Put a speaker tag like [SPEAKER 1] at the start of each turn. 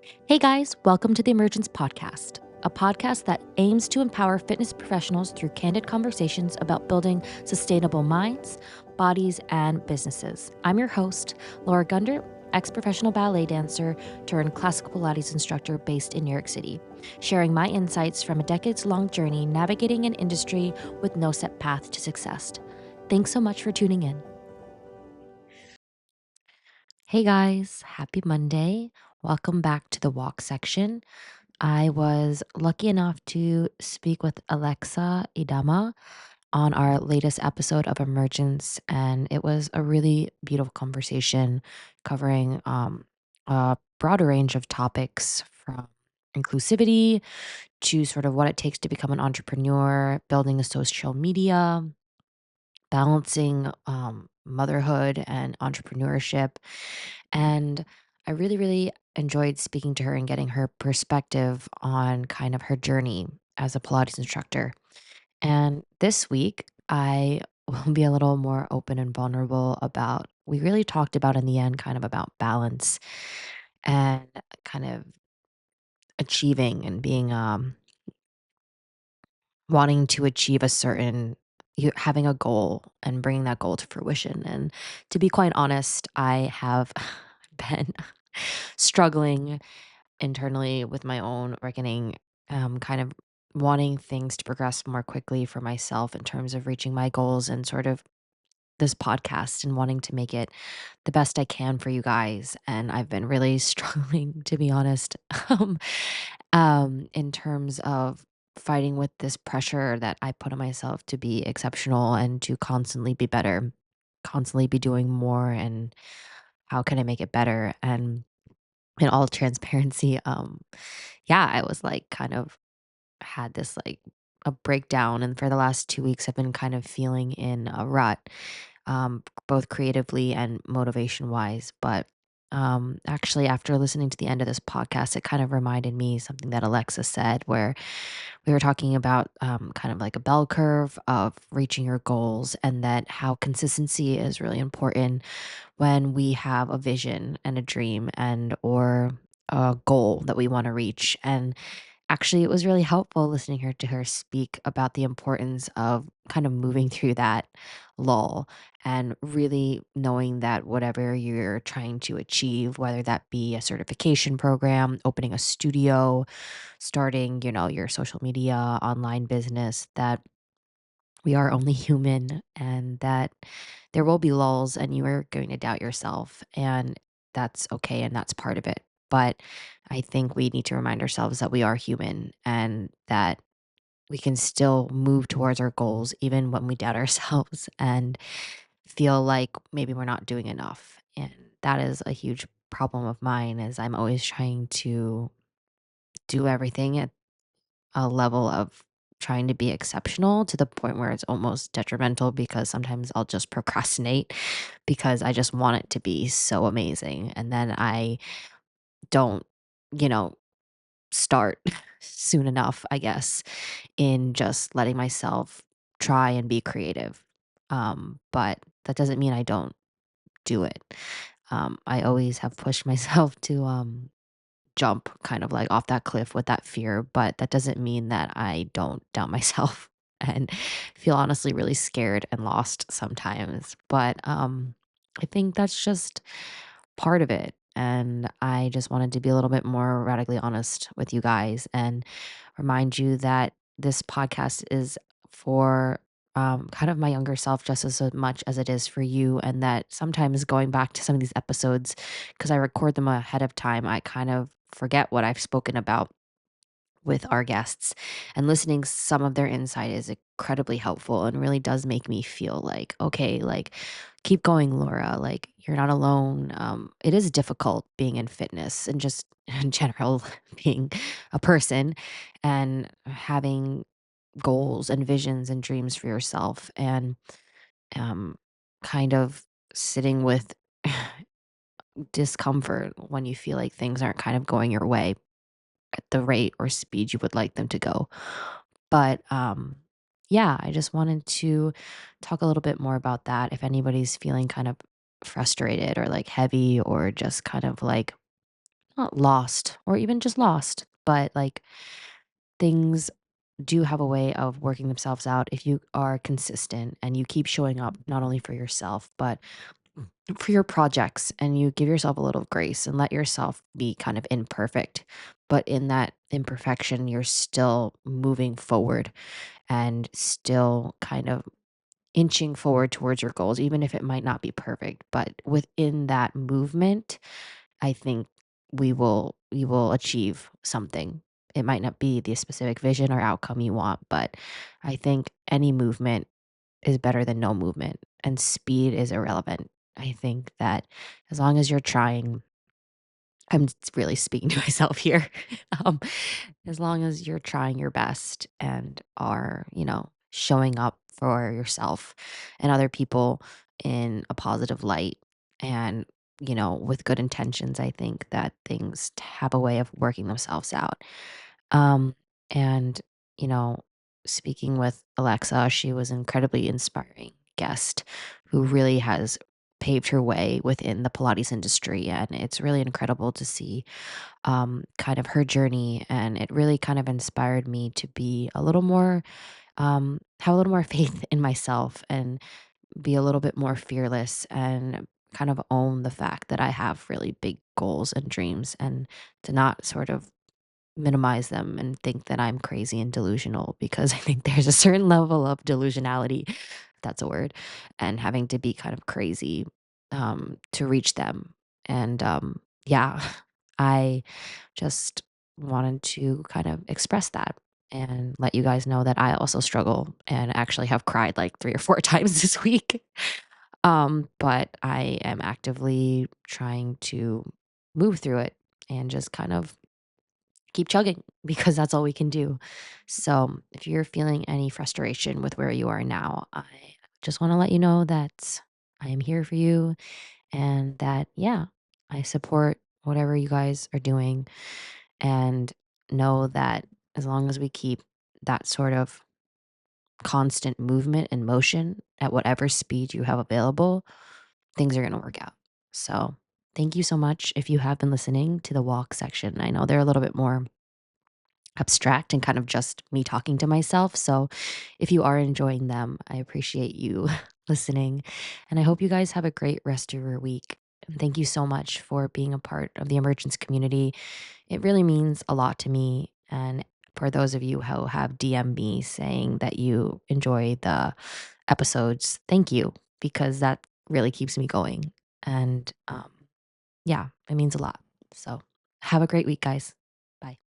[SPEAKER 1] Hey guys, welcome to the Emergence podcast, a podcast that aims to empower fitness professionals through candid conversations about building sustainable minds, bodies, and businesses. I'm your host, Laura Gunder, ex professional ballet dancer turned classical Pilates instructor based in New York City, sharing my insights from a decades long journey navigating an industry with no set path to success. Thanks so much for tuning in. Hey guys, happy Monday. Welcome back to the walk section. I was lucky enough to speak with Alexa Idama on our latest episode of Emergence, and it was a really beautiful conversation covering a broader range of topics from inclusivity to sort of what it takes to become an entrepreneur, building a social media, balancing motherhood and entrepreneurship. And I really, really enjoyed speaking to her and getting her perspective on kind of her journey as a Pilates instructor. And this week, I will be a little more open and vulnerable about, we really talked about in the end kind of about balance and kind of achieving and being wanting to achieve a certain you having a goal and bringing that goal to fruition. And to be quite honest, I have been struggling internally with my own reckoning, kind of wanting things to progress more quickly for myself in terms of reaching my goals and sort of this podcast and wanting to make it the best I can for you guys. And I've been really struggling, to be honest, in terms of fighting with this pressure that I put on myself to be exceptional and to constantly be better, constantly be doing more. And how can I make it better? And in all transparency, yeah, I was like kind of had this like a breakdown. And for the last 2 weeks, I've been kind of feeling in a rut, both creatively and motivation wise. But actually, after listening to the end of this podcast, it kind of reminded me something that Alexa said, where we were talking about kind of like a bell curve of reaching your goals, and that how consistency is really important when we have a vision and a dream and or a goal that we want to reach. And actually, it was really helpful listening her to her speak about the importance of kind of moving through that lull and really knowing that whatever you're trying to achieve, whether that be a certification program, opening a studio, starting, your social media, online business, that we are only human and that there will be lulls and you are going to doubt yourself. And that's okay. And that's part of it. But I think we need to remind ourselves that we are human and that we can still move towards our goals even when we doubt ourselves and feel like maybe we're not doing enough. And that is a huge problem of mine is I'm always trying to do everything at a level of trying to be exceptional to the point where it's almost detrimental because sometimes I'll just procrastinate because I just want it to be so amazing. And then I don't, you know, start soon enough, I guess, in just letting myself try and be creative. But that doesn't mean I don't do it. I always have pushed myself to jump kind of like off that cliff with that fear, but that doesn't mean that I don't doubt myself and feel honestly really scared and lost sometimes. But I think that's just part of it. And I just wanted to be a little bit more radically honest with you guys and remind you that this podcast is for kind of my younger self just as much as it is for you. And that sometimes going back to some of these episodes, because I record them ahead of time, I kind of forget what I've spoken about with our guests, and listening some of their insight is incredibly helpful and really does make me feel like, okay, like keep going, Laura, like you're not alone. It is difficult being in fitness and just in general being a person and having goals and visions and dreams for yourself and um kind of sitting with discomfort when you feel like things aren't kind of going your way at the rate or speed you would like them to go. But yeah, I just wanted to talk a little bit more about that if anybody's feeling kind of frustrated or like heavy or just kind of like not lost or even just lost, but like things do have a way of working themselves out if you are consistent and you keep showing up not only for yourself, but for your projects, and you give yourself a little grace and let yourself be kind of imperfect. But in that imperfection, you're still moving forward and still kind of inching forward towards your goals, even if it might not be perfect. But within that movement, I think we will achieve something. It might not be the specific vision or outcome you want, but I think any movement is better than no movement, and speed is irrelevant. I think that as long as you're trying, really speaking to myself here. Um, as long as you're trying your best and are, showing up for yourself and other people in a positive light and, with good intentions, I think that things have a way of working themselves out. Um, and, you know, speaking with Alexa, she was an incredibly inspiring guest who really has paved her way within the Pilates industry. And it's really incredible to see kind of her journey. And it really kind of inspired me to be a little more, have a little more faith in myself and be a little bit more fearless and kind of own the fact that I have really big goals and dreams and to not sort of minimize them and think that I'm crazy and delusional because I think there's a certain level of delusionality, if that's a word, and having to be kind of crazy to reach them. And yeah, I just wanted to kind of express that and let you guys know that I also struggle and actually have cried like 3 or 4 times this week. But I am actively trying to move through it and just kind of keep chugging because that's all we can do. So, if you're feeling any frustration with where you are now, I just want to let you know that I am here for you and that, yeah, I support whatever you guys are doing. And know that as long as we keep that sort of constant movement and motion at whatever speed you have available, things are going to work out. So, thank you so much if you have been listening to the walk section. I know they're a little bit more abstract and kind of just me talking to myself. So if you are enjoying them, I appreciate you listening. And I hope you guys have a great rest of your week. And thank you so much for being a part of the Emergence community. It really means a lot to me. And for those of you who have DM me saying that you enjoy the episodes, thank you, because that really keeps me going. And yeah, it means a lot. So have a great week, guys. Bye.